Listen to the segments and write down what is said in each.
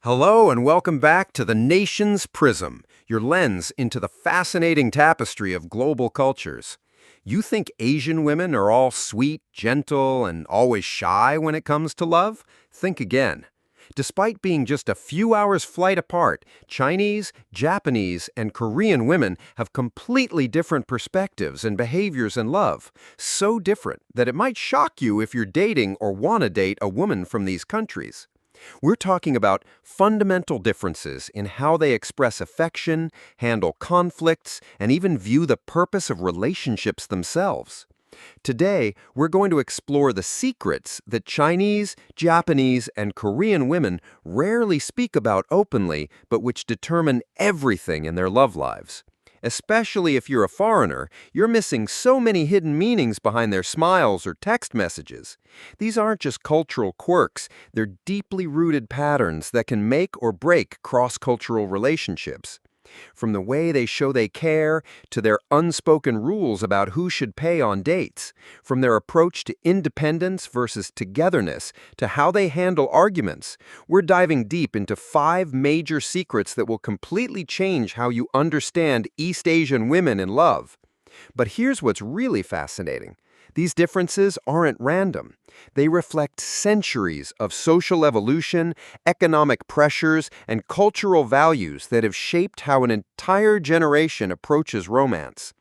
Hello and welcome back to the Nations Prism, your lens into the fascinating tapestry of global cultures. You think Asian women are all sweet, gentle, and always shy when it comes to love? Think again. Despite being just a few hours flight apart, Chinese, Japanese, and Korean women have completely different perspectives and behaviors in love. So different that it might shock you if you're dating or want to date a woman from these countries. We're talking about fundamental differences in how they express affection, handle conflicts, and even view the purpose of relationships themselves. Today, we're going to explore the secrets that Chinese, Japanese, and Korean women rarely speak about openly, but which determine everything in their love lives. Especially if you're a foreigner, you're missing so many hidden meanings behind their smiles or text messages. These aren't just cultural quirks, they're deeply rooted patterns that can make or break cross-cultural relationships. From the way they show they care, to their unspoken rules about who should pay on dates, from their approach to independence versus togetherness, to how they handle arguments, we're diving deep into 5 major secrets that will completely change how you understand East Asian women in love. But here's what's really fascinating. These differences aren't random. They reflect centuries of social evolution, economic pressures, and cultural values that have shaped how an entire generation approaches romance.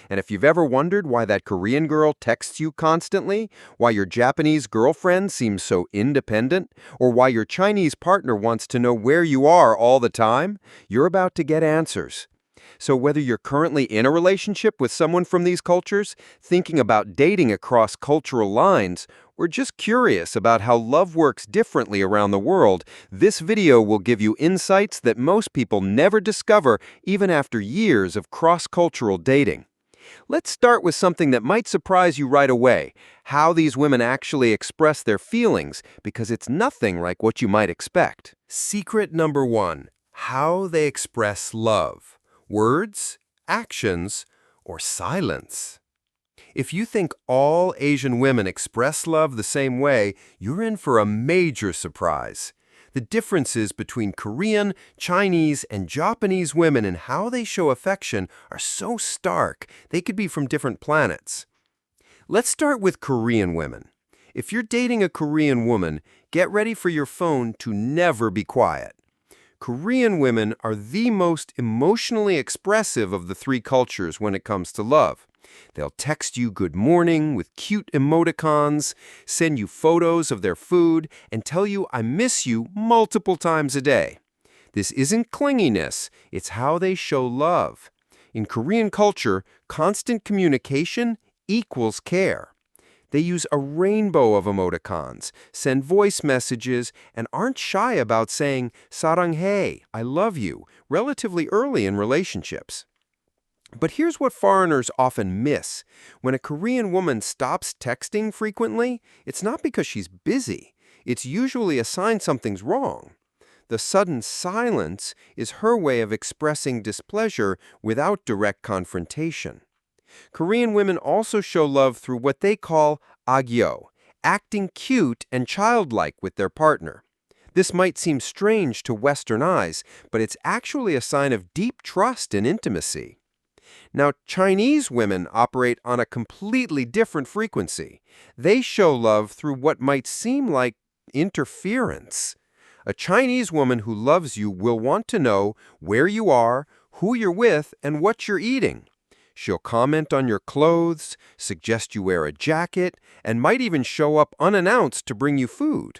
And if you've ever wondered why that Korean girl texts you constantly, why your Japanese girlfriend seems so independent, or why your Chinese partner wants to know where you are all the time, you're about to get answers. So whether you're currently in a relationship with someone from these cultures, thinking about dating across cultural lines, or just curious about how love works differently around the world, this video will give you insights that most people never discover even after years of cross-cultural dating. Let's start with something that might surprise you right away, how these women actually express their feelings, because it's nothing like what you might expect. Secret number 1. How they express love. Words, actions, or silence. If you think all Asian women express love the same way, you're in for a major surprise. The differences between Korean, Chinese, and Japanese women and how they show affection are so stark, they could be from different planets. Let's start with Korean women. If you're dating a Korean woman, get ready for your phone to never be quiet. Korean women are the most emotionally expressive of the 3 cultures when it comes to love. They'll text you good morning with cute emoticons, send you photos of their food, and tell you I miss you multiple times a day. This isn't clinginess, it's how they show love. In Korean culture, constant communication equals care. They use a rainbow of emoticons, send voice messages, and aren't shy about saying "사랑해," I love you, relatively early in relationships. But here's what foreigners often miss. When a Korean woman stops texting frequently, it's not because she's busy. It's usually a sign something's wrong. The sudden silence is her way of expressing displeasure without direct confrontation. Korean women also show love through what they call aegyo, acting cute and childlike with their partner. This might seem strange to Western eyes, but it's actually a sign of deep trust and intimacy. Now, Chinese women operate on a completely different frequency. They show love through what might seem like interference. A Chinese woman who loves you will want to know where you are, who you're with, and what you're eating. She'll comment on your clothes, suggest you wear a jacket, and might even show up unannounced to bring you food.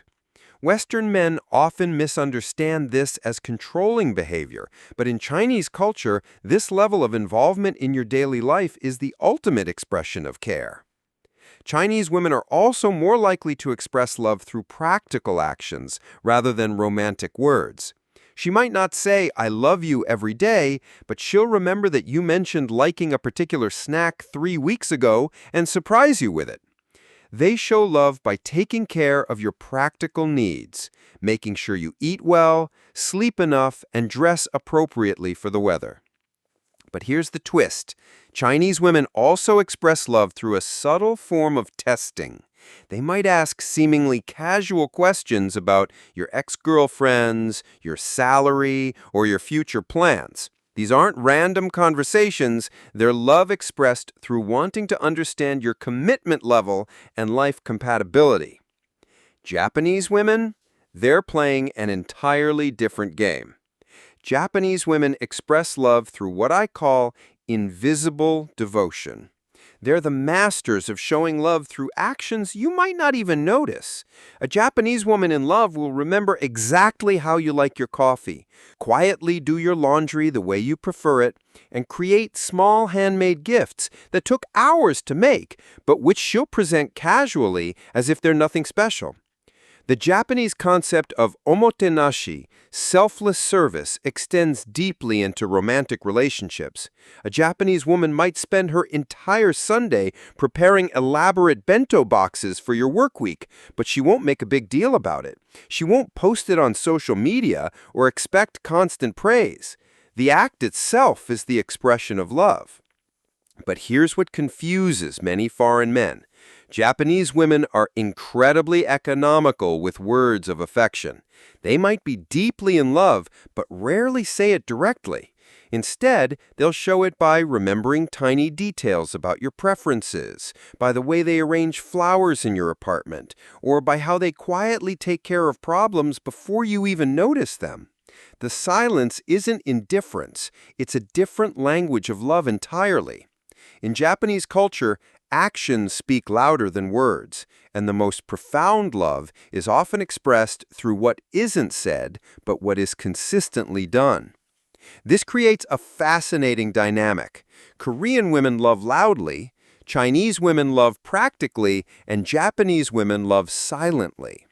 Western men often misunderstand this as controlling behavior, but in Chinese culture, this level of involvement in your daily life is the ultimate expression of care. Chinese women are also more likely to express love through practical actions rather than romantic words. She might not say, "I love you" every day, but she'll remember that you mentioned liking a particular snack 3 weeks ago and surprise you with it. They show love by taking care of your practical needs, making sure you eat well, sleep enough, and dress appropriately for the weather. But here's the twist. Chinese women also express love through a subtle form of testing. They might ask seemingly casual questions about your ex-girlfriends, your salary, or your future plans. These aren't random conversations, they're love expressed through wanting to understand your commitment level and life compatibility. Japanese women, they're playing an entirely different game. Japanese women express love through what I call invisible devotion. They're the masters of showing love through actions you might not even notice. A Japanese woman in love will remember exactly how you like your coffee, quietly do your laundry the way you prefer it, and create small handmade gifts that took hours to make, but which she'll present casually as if they're nothing special. The Japanese concept of omotenashi, selfless service, extends deeply into romantic relationships. A Japanese woman might spend her entire Sunday preparing elaborate bento boxes for your work week, but she won't make a big deal about it. She won't post it on social media or expect constant praise. The act itself is the expression of love. But here's what confuses many foreign men. Japanese women are incredibly economical with words of affection. They might be deeply in love, but rarely say it directly. Instead, they'll show it by remembering tiny details about your preferences, by the way they arrange flowers in your apartment, or by how they quietly take care of problems before you even notice them. The silence isn't indifference, it's a different language of love entirely. In Japanese culture, actions speak louder than words, and the most profound love is often expressed through what isn't said, but what is consistently done. This creates a fascinating dynamic. Korean women love loudly, Chinese women love practically, and Japanese women love silently.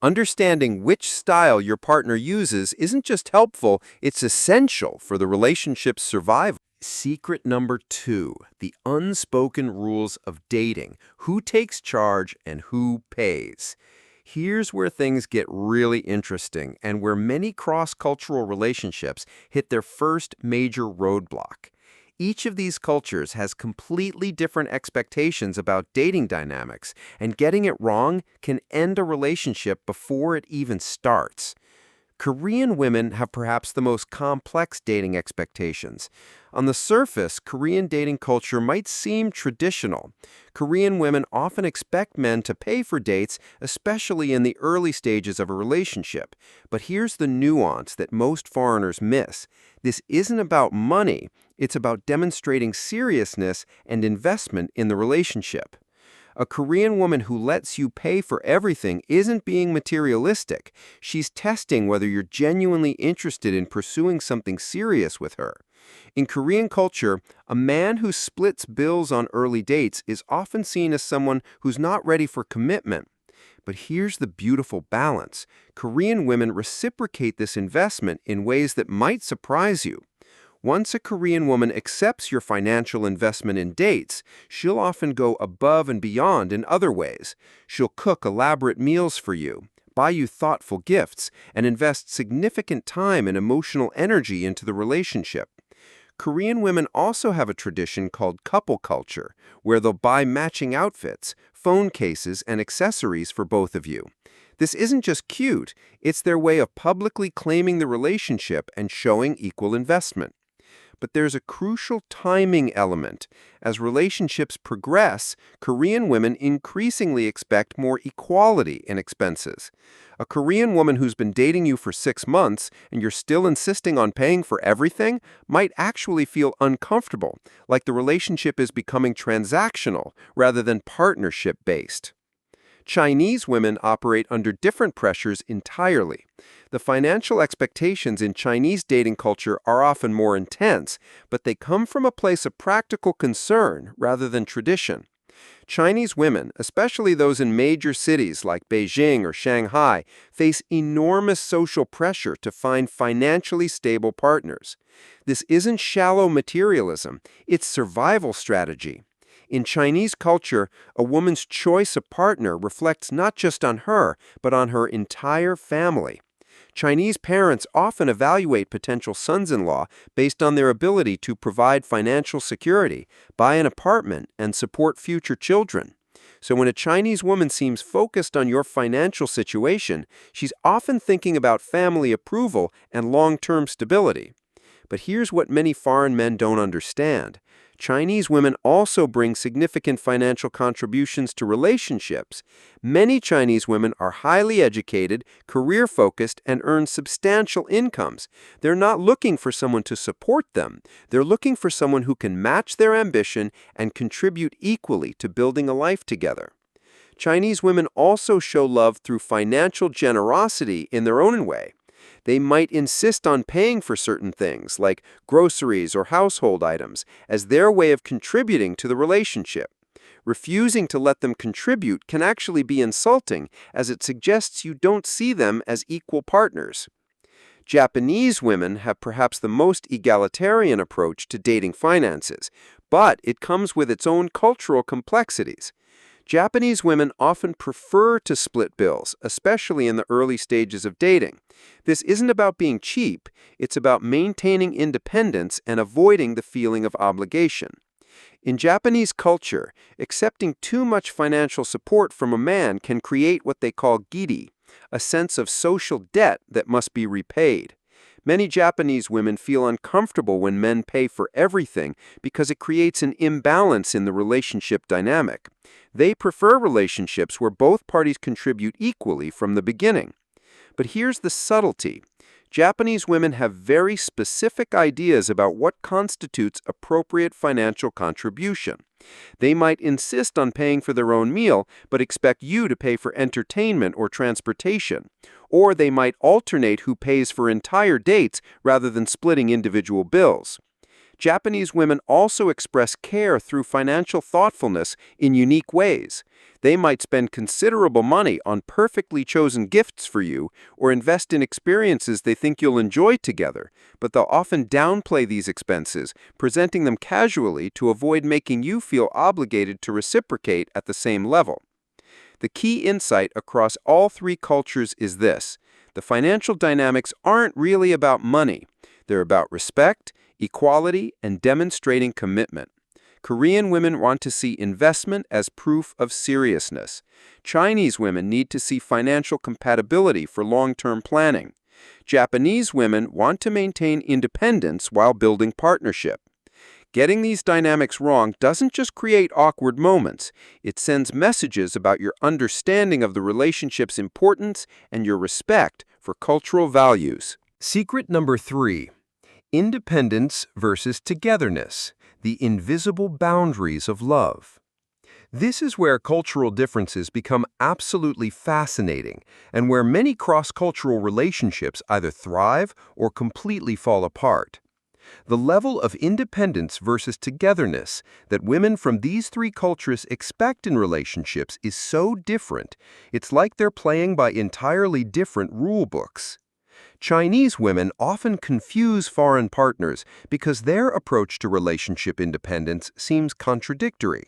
Understanding which style your partner uses isn't just helpful, it's essential for the relationship's survival. Secret number 2, the unspoken rules of dating. Who takes charge and who pays? Here's where things get really interesting and where many cross-cultural relationships hit their first major roadblock. Each of these cultures has completely different expectations about dating dynamics, and getting it wrong can end a relationship before it even starts. Korean women have perhaps the most complex dating expectations. On the surface, Korean dating culture might seem traditional. Korean women often expect men to pay for dates, especially in the early stages of a relationship. But here's the nuance that most foreigners miss. This isn't about money, it's about demonstrating seriousness and investment in the relationship. A Korean woman who lets you pay for everything isn't being materialistic. She's testing whether you're genuinely interested in pursuing something serious with her. In Korean culture, a man who splits bills on early dates is often seen as someone who's not ready for commitment. But here's the beautiful balance. Korean women reciprocate this investment in ways that might surprise you. Once a Korean woman accepts your financial investment in dates, she'll often go above and beyond in other ways. She'll cook elaborate meals for you, buy you thoughtful gifts, and invest significant time and emotional energy into the relationship. Korean women also have a tradition called couple culture, where they'll buy matching outfits, phone cases, and accessories for both of you. This isn't just cute, it's their way of publicly claiming the relationship and showing equal investment. But there's a crucial timing element. As relationships progress, Korean women increasingly expect more equality in expenses. A Korean woman who's been dating you for 6 months and you're still insisting on paying for everything might actually feel uncomfortable, like the relationship is becoming transactional rather than partnership-based. Chinese women operate under different pressures entirely. The financial expectations in Chinese dating culture are often more intense, but they come from a place of practical concern rather than tradition. Chinese women, especially those in major cities like Beijing or Shanghai, face enormous social pressure to find financially stable partners. This isn't shallow materialism, it's survival strategy. In Chinese culture, a woman's choice of partner reflects not just on her, but on her entire family. Chinese parents often evaluate potential sons-in-law based on their ability to provide financial security, buy an apartment, and support future children. So when a Chinese woman seems focused on your financial situation, she's often thinking about family approval and long-term stability. But here's what many foreign men don't understand. Chinese women also bring significant financial contributions to relationships. Many Chinese women are highly educated, career-focused, and earn substantial incomes. They're not looking for someone to support them. They're looking for someone who can match their ambition and contribute equally to building a life together. Chinese women also show love through financial generosity in their own way. They might insist on paying for certain things, like groceries or household items, as their way of contributing to the relationship. Refusing to let them contribute can actually be insulting, as it suggests you don't see them as equal partners. Japanese women have perhaps the most egalitarian approach to dating finances, but it comes with its own cultural complexities. Japanese women often prefer to split bills, especially in the early stages of dating. This isn't about being cheap, it's about maintaining independence and avoiding the feeling of obligation. In Japanese culture, accepting too much financial support from a man can create what they call giri, a sense of social debt that must be repaid. Many Japanese women feel uncomfortable when men pay for everything because it creates an imbalance in the relationship dynamic. They prefer relationships where both parties contribute equally from the beginning. But here's the subtlety. Japanese women have very specific ideas about what constitutes appropriate financial contribution. They might insist on paying for their own meal, but expect you to pay for entertainment or transportation. Or they might alternate who pays for entire dates rather than splitting individual bills. Japanese women also express care through financial thoughtfulness in unique ways. They might spend considerable money on perfectly chosen gifts for you or invest in experiences they think you'll enjoy together, but they'll often downplay these expenses, presenting them casually to avoid making you feel obligated to reciprocate at the same level. The key insight across all three cultures is this: the financial dynamics aren't really about money. They're about respect, equality, and demonstrating commitment. Korean women want to see investment as proof of seriousness. Chinese women need to see financial compatibility for long-term planning. Japanese women want to maintain independence while building partnership. Getting these dynamics wrong doesn't just create awkward moments. It sends messages about your understanding of the relationship's importance and your respect for cultural values. Secret number 3. Independence versus togetherness, the invisible boundaries of love. This is where cultural differences become absolutely fascinating and where many cross-cultural relationships either thrive or completely fall apart. The level of independence versus togetherness that women from these three cultures expect in relationships is so different, it's like they're playing by entirely different rule books. Chinese women often confuse foreign partners because their approach to relationship independence seems contradictory.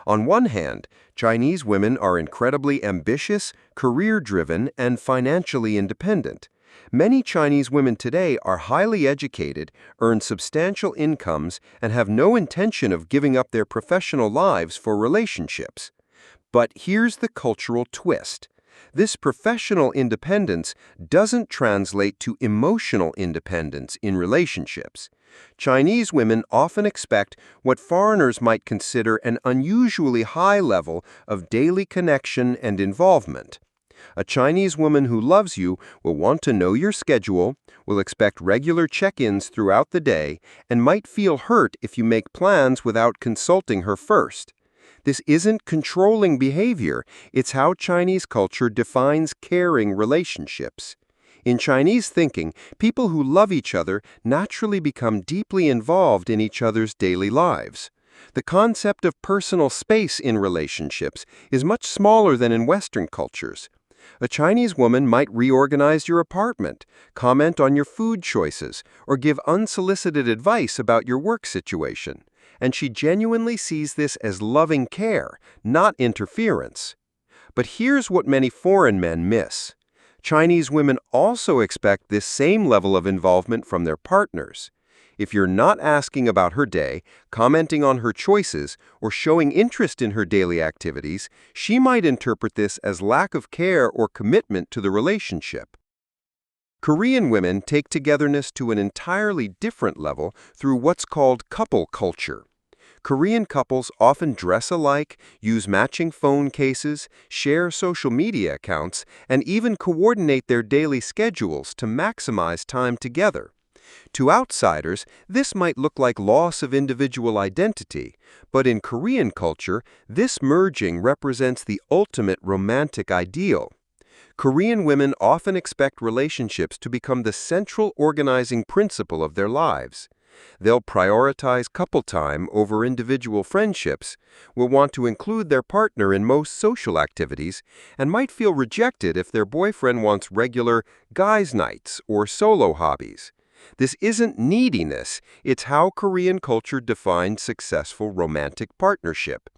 On one hand, Chinese women are incredibly ambitious, career-driven, and financially independent. Many Chinese women today are highly educated, earn substantial incomes, and have no intention of giving up their professional lives for relationships. But here's the cultural twist. This professional independence doesn't translate to emotional independence in relationships. Chinese women often expect what foreigners might consider an unusually high level of daily connection and involvement. A Chinese woman who loves you will want to know your schedule, will expect regular check-ins throughout the day, and might feel hurt if you make plans without consulting her first. This isn't controlling behavior, it's how Chinese culture defines caring relationships. In Chinese thinking, people who love each other naturally become deeply involved in each other's daily lives. The concept of personal space in relationships is much smaller than in Western cultures. A Chinese woman might reorganize your apartment, comment on your food choices, or give unsolicited advice about your work situation. And she genuinely sees this as loving care, not interference. But here's what many foreign men miss. Chinese women also expect this same level of involvement from their partners. If you're not asking about her day, commenting on her choices, or showing interest in her daily activities, she might interpret this as lack of care or commitment to the relationship. Korean women take togetherness to an entirely different level through what's called couple culture. Korean couples often dress alike, use matching phone cases, share social media accounts, and even coordinate their daily schedules to maximize time together. To outsiders, this might look like loss of individual identity, but in Korean culture, this merging represents the ultimate romantic ideal. Korean women often expect relationships to become the central organizing principle of their lives. They'll prioritize couple time over individual friendships, will want to include their partner in most social activities, and might feel rejected if their boyfriend wants regular guys' nights or solo hobbies. This isn't neediness, it's how Korean culture defines successful romantic partnership.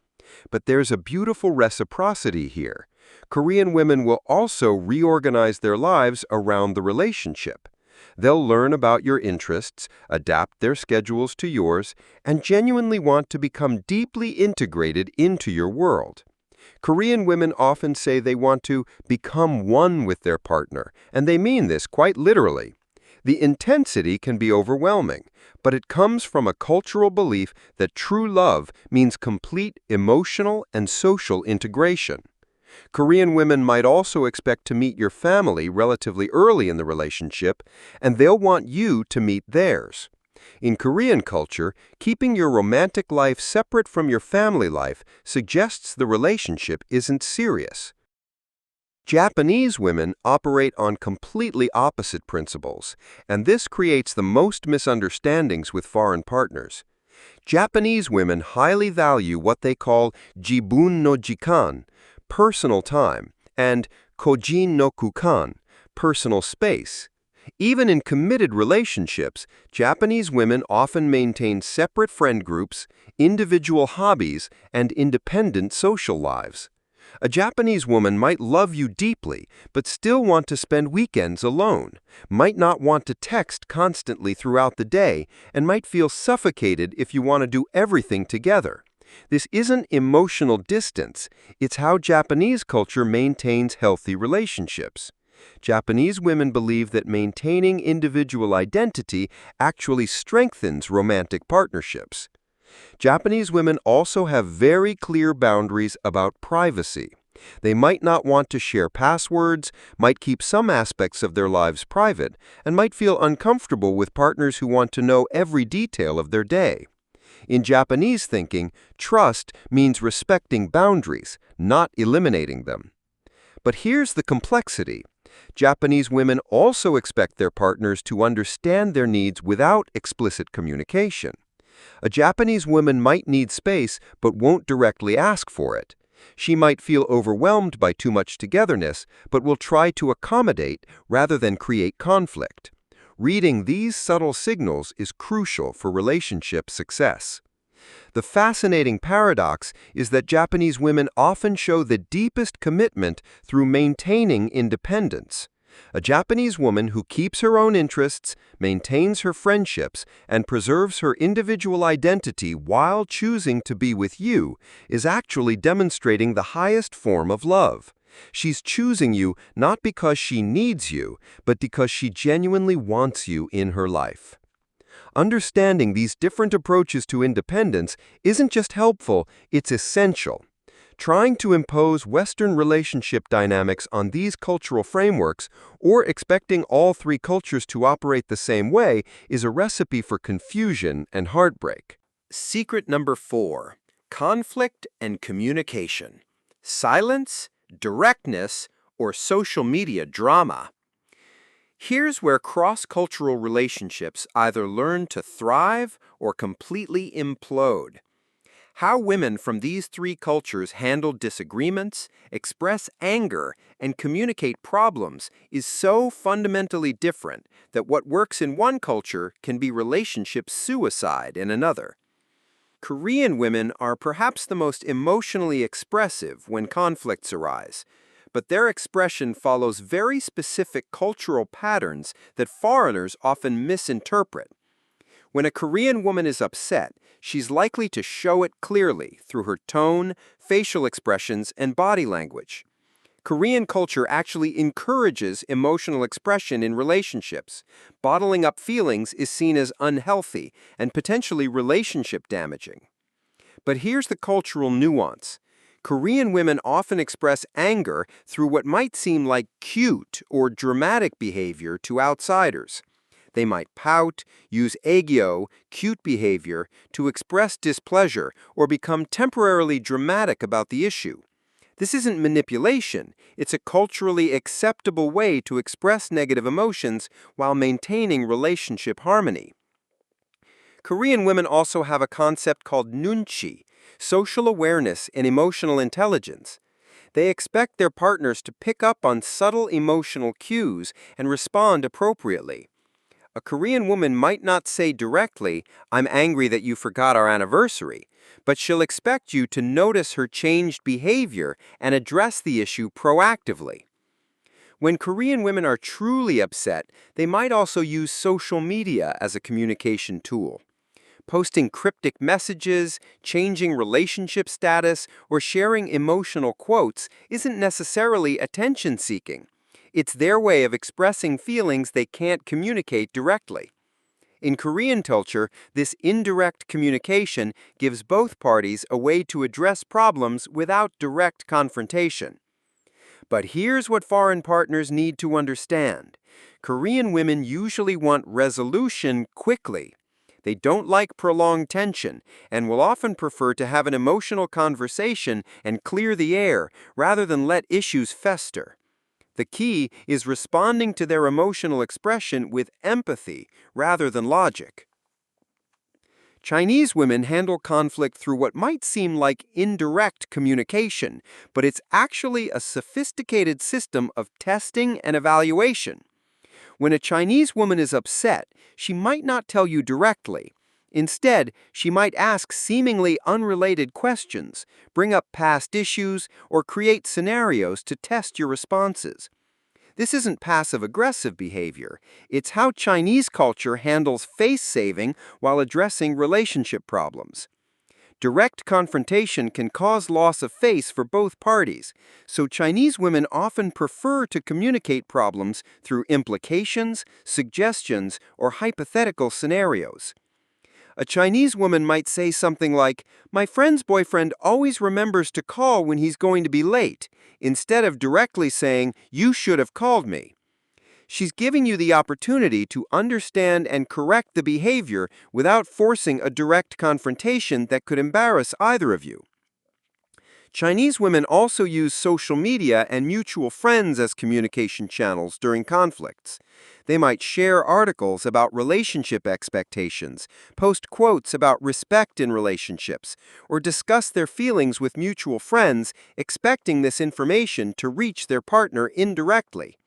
But there's a beautiful reciprocity here. Korean women will also reorganize their lives around the relationship. They'll learn about your interests, adapt their schedules to yours, and genuinely want to become deeply integrated into your world. Korean women often say they want to become one with their partner, and they mean this quite literally. The intensity can be overwhelming, but it comes from a cultural belief that true love means complete emotional and social integration. Korean women might also expect to meet your family relatively early in the relationship, and they'll want you to meet theirs. In Korean culture, keeping your romantic life separate from your family life suggests the relationship isn't serious. Japanese women operate on completely opposite principles, and this creates the most misunderstandings with foreign partners. Japanese women highly value what they call jibun no jikan, personal time, and kojin no kukan, personal space. Even in committed relationships, Japanese women often maintain separate friend groups, individual hobbies, and independent social lives. A Japanese woman might love you deeply, but still want to spend weekends alone, might not want to text constantly throughout the day, and might feel suffocated if you want to do everything together. This isn't emotional distance, it's how Japanese culture maintains healthy relationships. Japanese women believe that maintaining individual identity actually strengthens romantic partnerships. Japanese women also have very clear boundaries about privacy. They might not want to share passwords, might keep some aspects of their lives private, and might feel uncomfortable with partners who want to know every detail of their day. In Japanese thinking, trust means respecting boundaries, not eliminating them. But here's the complexity. Japanese women also expect their partners to understand their needs without explicit communication. A Japanese woman might need space but won't directly ask for it. She might feel overwhelmed by too much togetherness but will try to accommodate rather than create conflict. Reading these subtle signals is crucial for relationship success. The fascinating paradox is that Japanese women often show the deepest commitment through maintaining independence. A Japanese woman who keeps her own interests, maintains her friendships, and preserves her individual identity while choosing to be with you is actually demonstrating the highest form of love. She's choosing you not because she needs you, but because she genuinely wants you in her life. Understanding these different approaches to independence isn't just helpful, it's essential. Trying to impose Western relationship dynamics on these cultural frameworks or expecting all three cultures to operate the same way is a recipe for confusion and heartbreak. Secret number 4. Conflict and communication. Silence, directness, or social media drama. Here's where cross-cultural relationships either learn to thrive or completely implode. How women from these three cultures handle disagreements, express anger, and communicate problems is so fundamentally different that what works in one culture can be relationship suicide in another. Korean women are perhaps the most emotionally expressive when conflicts arise, but their expression follows very specific cultural patterns that foreigners often misinterpret. When a Korean woman is upset, she's likely to show it clearly through her tone, facial expressions, and body language. Korean culture actually encourages emotional expression in relationships. Bottling up feelings is seen as unhealthy and potentially relationship damaging. But here's the cultural nuance. Korean women often express anger through what might seem like cute or dramatic behavior to outsiders. They might pout, use aegyo, cute behavior, to express displeasure or become temporarily dramatic about the issue. This isn't manipulation, it's a culturally acceptable way to express negative emotions while maintaining relationship harmony. Korean women also have a concept called nunchi, social awareness and emotional intelligence. They expect their partners to pick up on subtle emotional cues and respond appropriately. A Korean woman might not say directly, "I'm angry that you forgot our anniversary," but she'll expect you to notice her changed behavior and address the issue proactively. When Korean women are truly upset, they might also use social media as a communication tool. Posting cryptic messages, changing relationship status, or sharing emotional quotes isn't necessarily attention-seeking. It's their way of expressing feelings they can't communicate directly. In Korean culture, this indirect communication gives both parties a way to address problems without direct confrontation. But here's what foreign partners need to understand. Korean women usually want resolution quickly. They don't like prolonged tension and will often prefer to have an emotional conversation and clear the air rather than let issues fester. The key is responding to their emotional expression with empathy rather than logic. Chinese women handle conflict through what might seem like indirect communication, but it's actually a sophisticated system of testing and evaluation. When a Chinese woman is upset, she might not tell you directly. Instead, she might ask seemingly unrelated questions, bring up past issues, or create scenarios to test your responses. This isn't passive-aggressive behavior. It's how Chinese culture handles face-saving while addressing relationship problems. Direct confrontation can cause loss of face for both parties, so Chinese women often prefer to communicate problems through implications, suggestions, or hypothetical scenarios. A Chinese woman might say something like, "My friend's boyfriend always remembers to call when he's going to be late," instead of directly saying, "You should have called me." She's giving you the opportunity to understand and correct the behavior without forcing a direct confrontation that could embarrass either of you. Chinese women also use social media and mutual friends as communication channels during conflicts. They might share articles about relationship expectations, post quotes about respect in relationships, or discuss their feelings with mutual friends, expecting this information to reach their partner indirectly.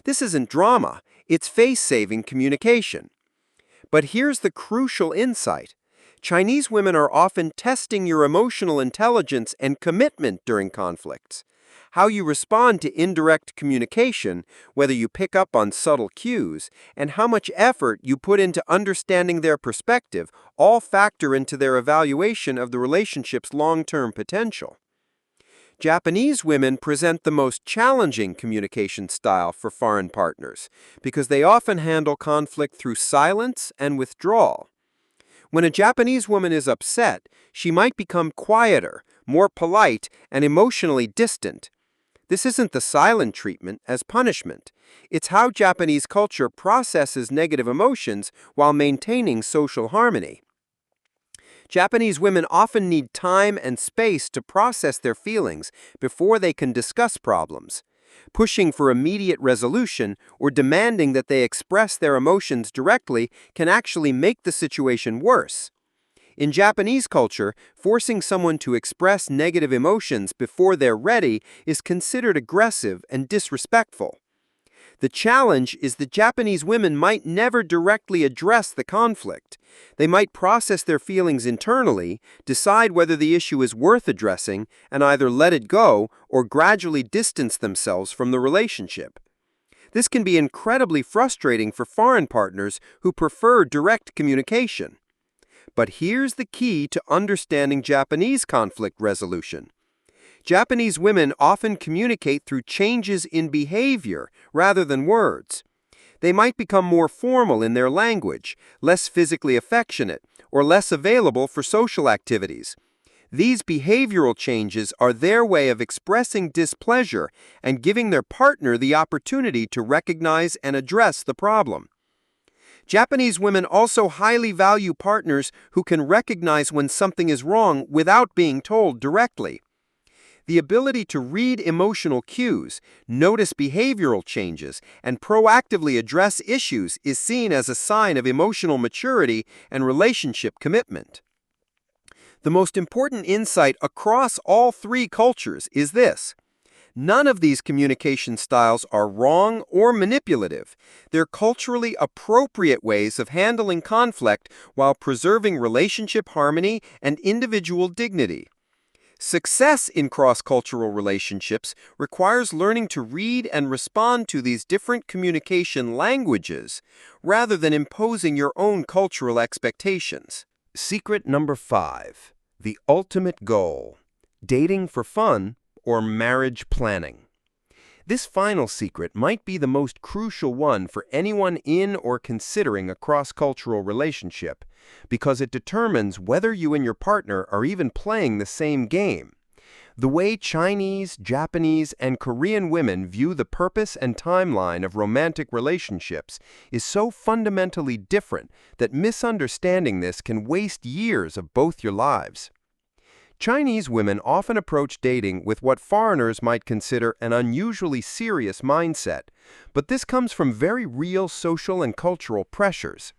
This isn't drama, it's face-saving communication. But here's the crucial insight. Chinese women are often testing your emotional intelligence and commitment during conflicts. How you respond to indirect communication, whether you pick up on subtle cues, and how much effort you put into understanding their perspective all factor into their evaluation of the relationship's long-term potential. Japanese women present the most challenging communication style for foreign partners because they often handle conflict through silence and withdrawal. When a Japanese woman is upset, she might become quieter, more polite, and emotionally distant. This isn't the silent treatment as punishment. It's how Japanese culture processes negative emotions while maintaining social harmony. Japanese women often need time and space to process their feelings before they can discuss problems. Pushing for immediate resolution or demanding that they express their emotions directly can actually make the situation worse. In Japanese culture, forcing someone to express negative emotions before they're ready is considered aggressive and disrespectful. The challenge is that Japanese women might never directly address the conflict. They might process their feelings internally, decide whether the issue is worth addressing, and either let it go or gradually distance themselves from the relationship. This can be incredibly frustrating for foreign partners who prefer direct communication. But here's the key to understanding Japanese conflict resolution. Japanese women often communicate through changes in behavior rather than words. They might become more formal in their language, less physically affectionate, or less available for social activities. These behavioral changes are their way of expressing displeasure and giving their partner the opportunity to recognize and address the problem. Japanese women also highly value partners who can recognize when something is wrong without being told directly. The ability to read emotional cues, notice behavioral changes, and proactively address issues is seen as a sign of emotional maturity and relationship commitment. The most important insight across all three cultures is this: none of these communication styles are wrong or manipulative. They're culturally appropriate ways of handling conflict while preserving relationship harmony and individual dignity. Success in cross-cultural relationships requires learning to read and respond to these different communication languages rather than imposing your own cultural expectations. Secret number 5. The ultimate goal. Dating for fun or marriage planning. This final secret might be the most crucial one for anyone in or considering a cross-cultural relationship, because it determines whether you and your partner are even playing the same game. The way Chinese, Japanese, and Korean women view the purpose and timeline of romantic relationships is so fundamentally different that misunderstanding this can waste years of both your lives. Chinese women often approach dating with what foreigners might consider an unusually serious mindset, but this comes from very real social and cultural pressures.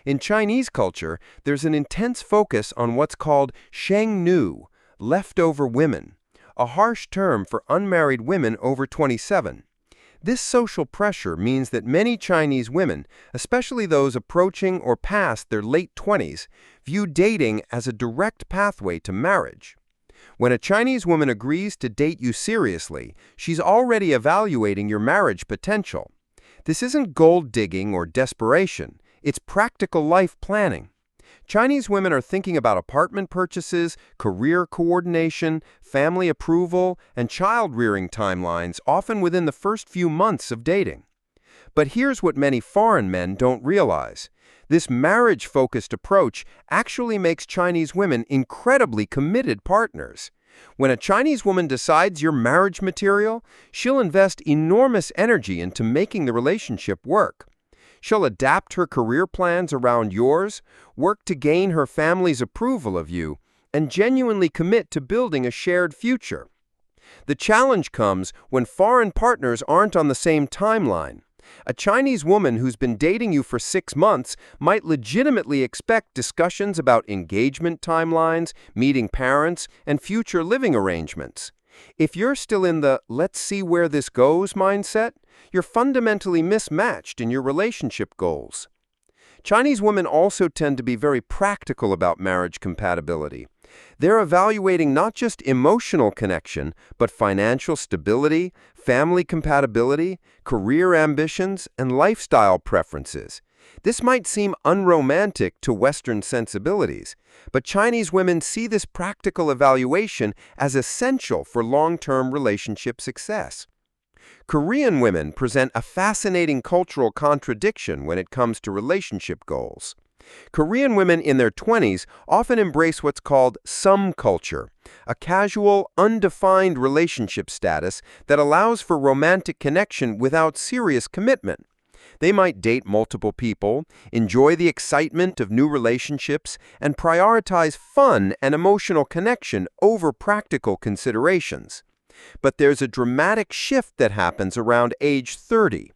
In Chinese culture, there's an intense focus on what's called shengnu, leftover women, a harsh term for unmarried women over 27. This social pressure means that many Chinese women, especially those approaching or past their late 20s, view dating as a direct pathway to marriage. When a Chinese woman agrees to date you seriously, she's already evaluating your marriage potential. This isn't gold digging or desperation, it's practical life planning. Chinese women are thinking about apartment purchases, career coordination, family approval, and child-rearing timelines, often within the first few months of dating. But here's what many foreign men don't realize. This marriage-focused approach actually makes Chinese women incredibly committed partners. When a Chinese woman decides you're marriage material, she'll invest enormous energy into making the relationship work. She'll adapt her career plans around yours, work to gain her family's approval of you, and genuinely commit to building a shared future. The challenge comes when foreign partners aren't on the same timeline. A Chinese woman who's been dating you for 6 months might legitimately expect discussions about engagement timelines, meeting parents, and future living arrangements. If you're still in the "let's see where this goes" mindset, you're fundamentally mismatched in your relationship goals. Chinese women also tend to be very practical about marriage compatibility. They're evaluating not just emotional connection, but financial stability, family compatibility, career ambitions, and lifestyle preferences. This might seem unromantic to Western sensibilities, but Chinese women see this practical evaluation as essential for long-term relationship success. Korean women present a fascinating cultural contradiction when it comes to relationship goals. Korean women in their 20s often embrace what's called sum culture, a casual, undefined relationship status that allows for romantic connection without serious commitment. They might date multiple people, enjoy the excitement of new relationships, and prioritize fun and emotional connection over practical considerations. But there's a dramatic shift that happens around age 30.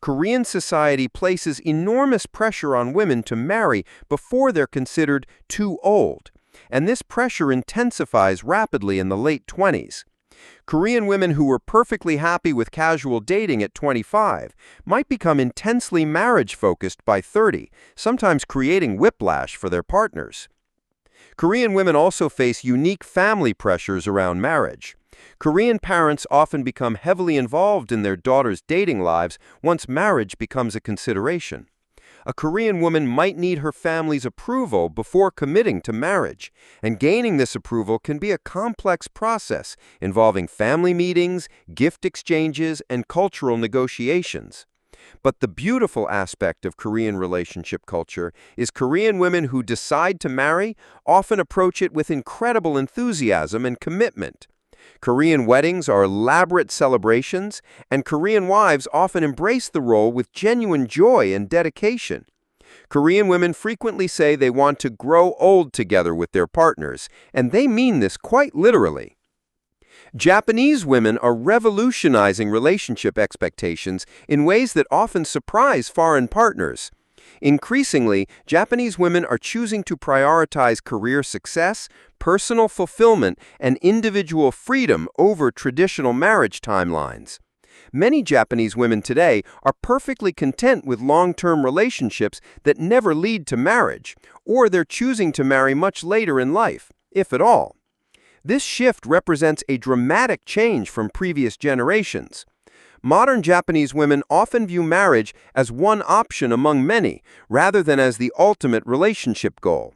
Korean society places enormous pressure on women to marry before they're considered too old, and this pressure intensifies rapidly in the late 20s. Korean women who were perfectly happy with casual dating at 25 might become intensely marriage-focused by 30, sometimes creating whiplash for their partners. Korean women also face unique family pressures around marriage. Korean parents often become heavily involved in their daughters' dating lives once marriage becomes a consideration. A Korean woman might need her family's approval before committing to marriage, and gaining this approval can be a complex process involving family meetings, gift exchanges, and cultural negotiations. But the beautiful aspect of Korean relationship culture is Korean women who decide to marry often approach it with incredible enthusiasm and commitment. Korean weddings are elaborate celebrations, and Korean wives often embrace the role with genuine joy and dedication. Korean women frequently say they want to grow old together with their partners, and they mean this quite literally. Japanese women are revolutionizing relationship expectations in ways that often surprise foreign partners. Increasingly, Japanese women are choosing to prioritize career success, personal fulfillment, and individual freedom over traditional marriage timelines. Many Japanese women today are perfectly content with long-term relationships that never lead to marriage, or they're choosing to marry much later in life, if at all. This shift represents a dramatic change from previous generations. Modern Japanese women often view marriage as one option among many, rather than as the ultimate relationship goal.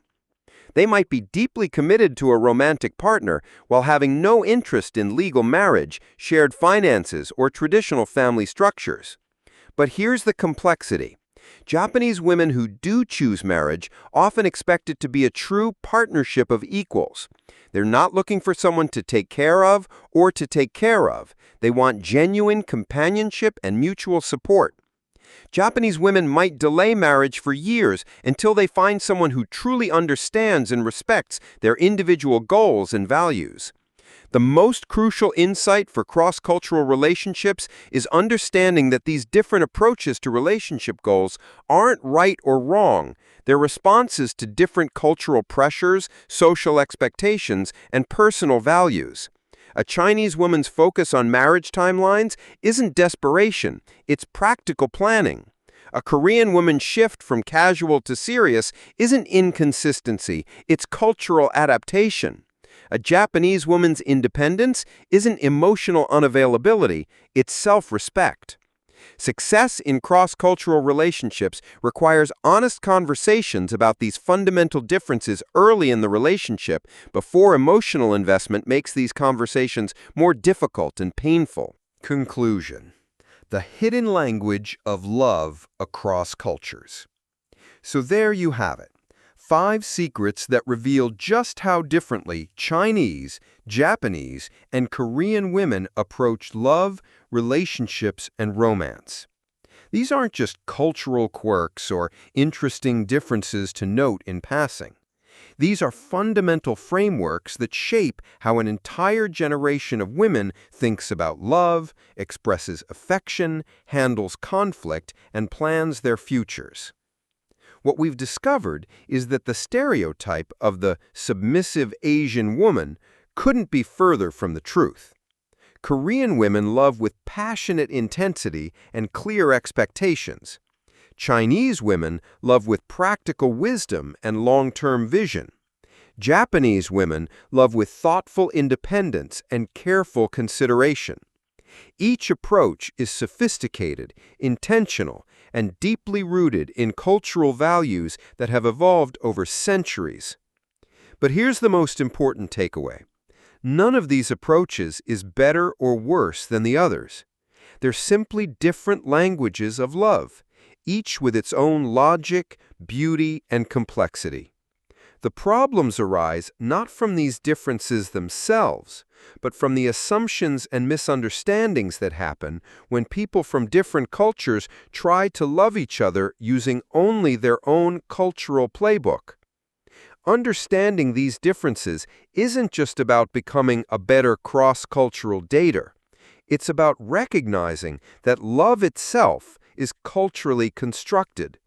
They might be deeply committed to a romantic partner while having no interest in legal marriage, shared finances, or traditional family structures. But here's the complexity. Japanese women who do choose marriage often expect it to be a true partnership of equals. They're not looking for someone to take care of or to take care of. They want genuine companionship and mutual support. Japanese women might delay marriage for years until they find someone who truly understands and respects their individual goals and values. The most crucial insight for cross-cultural relationships is understanding that these different approaches to relationship goals aren't right or wrong. They're responses to different cultural pressures, social expectations, and personal values. A Chinese woman's focus on marriage timelines isn't desperation, it's practical planning. A Korean woman's shift from casual to serious isn't inconsistency, it's cultural adaptation. A Japanese woman's independence isn't emotional unavailability, it's self-respect. Success in cross-cultural relationships requires honest conversations about these fundamental differences early in the relationship before emotional investment makes these conversations more difficult and painful. Conclusion: the hidden language of love across cultures. So there you have it. 5 secrets that reveal just how differently Chinese, Japanese, and Korean women approach love, relationships, and romance. These aren't just cultural quirks or interesting differences to note in passing. These are fundamental frameworks that shape how an entire generation of women thinks about love, expresses affection, handles conflict, and plans their futures. What we've discovered is that the stereotype of the submissive Asian woman couldn't be further from the truth. Korean women love with passionate intensity and clear expectations. Chinese women love with practical wisdom and long-term vision. Japanese women love with thoughtful independence and careful consideration. Each approach is sophisticated, intentional, and deeply rooted in cultural values that have evolved over centuries. But here's the most important takeaway. None of these approaches is better or worse than the others. They're simply different languages of love, each with its own logic, beauty, and complexity. The problems arise not from these differences themselves, but from the assumptions and misunderstandings that happen when people from different cultures try to love each other using only their own cultural playbook. Understanding these differences isn't just about becoming a better cross-cultural dater. It's about recognizing that love itself is culturally constructed.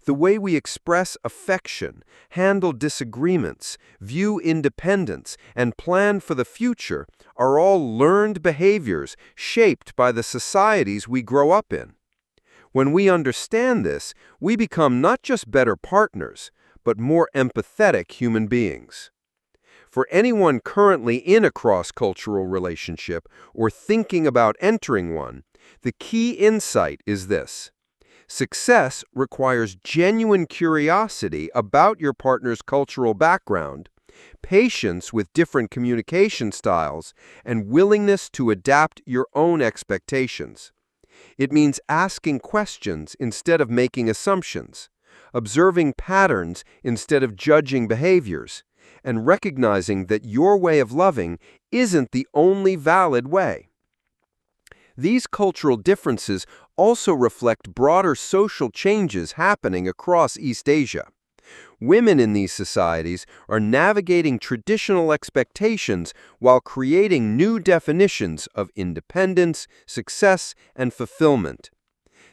The way we express affection, handle disagreements, view independence, and plan for the future are all learned behaviors shaped by the societies we grow up in. When we understand this, we become not just better partners, but more empathetic human beings. For anyone currently in a cross-cultural relationship or thinking about entering one, the key insight is this. Success requires genuine curiosity about your partner's cultural background, patience with different communication styles, and willingness to adapt your own expectations. It means asking questions instead of making assumptions, observing patterns instead of judging behaviors, and recognizing that your way of loving isn't the only valid way. These cultural differences also reflect broader social changes happening across East Asia. Women in these societies are navigating traditional expectations while creating new definitions of independence, success, and fulfillment.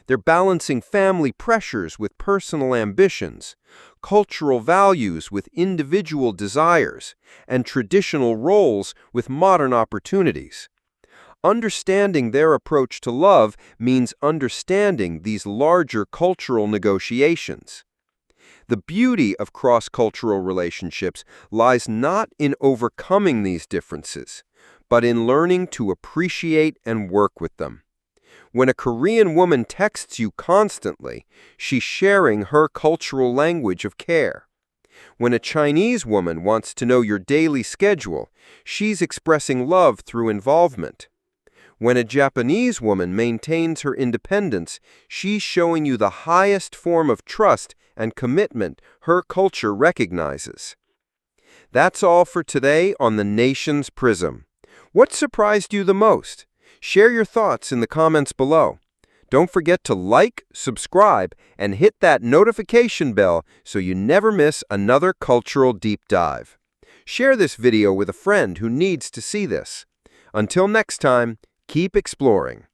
They're balancing family pressures with personal ambitions, cultural values with individual desires, and traditional roles with modern opportunities. Understanding their approach to love means understanding these larger cultural negotiations. The beauty of cross-cultural relationships lies not in overcoming these differences, but in learning to appreciate and work with them. When a Korean woman texts you constantly, she's sharing her cultural language of care. When a Chinese woman wants to know your daily schedule, she's expressing love through involvement. When a Japanese woman maintains her independence, she's showing you the highest form of trust and commitment her culture recognizes. That's all for today on the Nations Prism. What surprised you the most? Share your thoughts in the comments below. Don't forget to like, subscribe, and hit that notification bell so you never miss another cultural deep dive. Share this video with a friend who needs to see this. Until next time, keep exploring.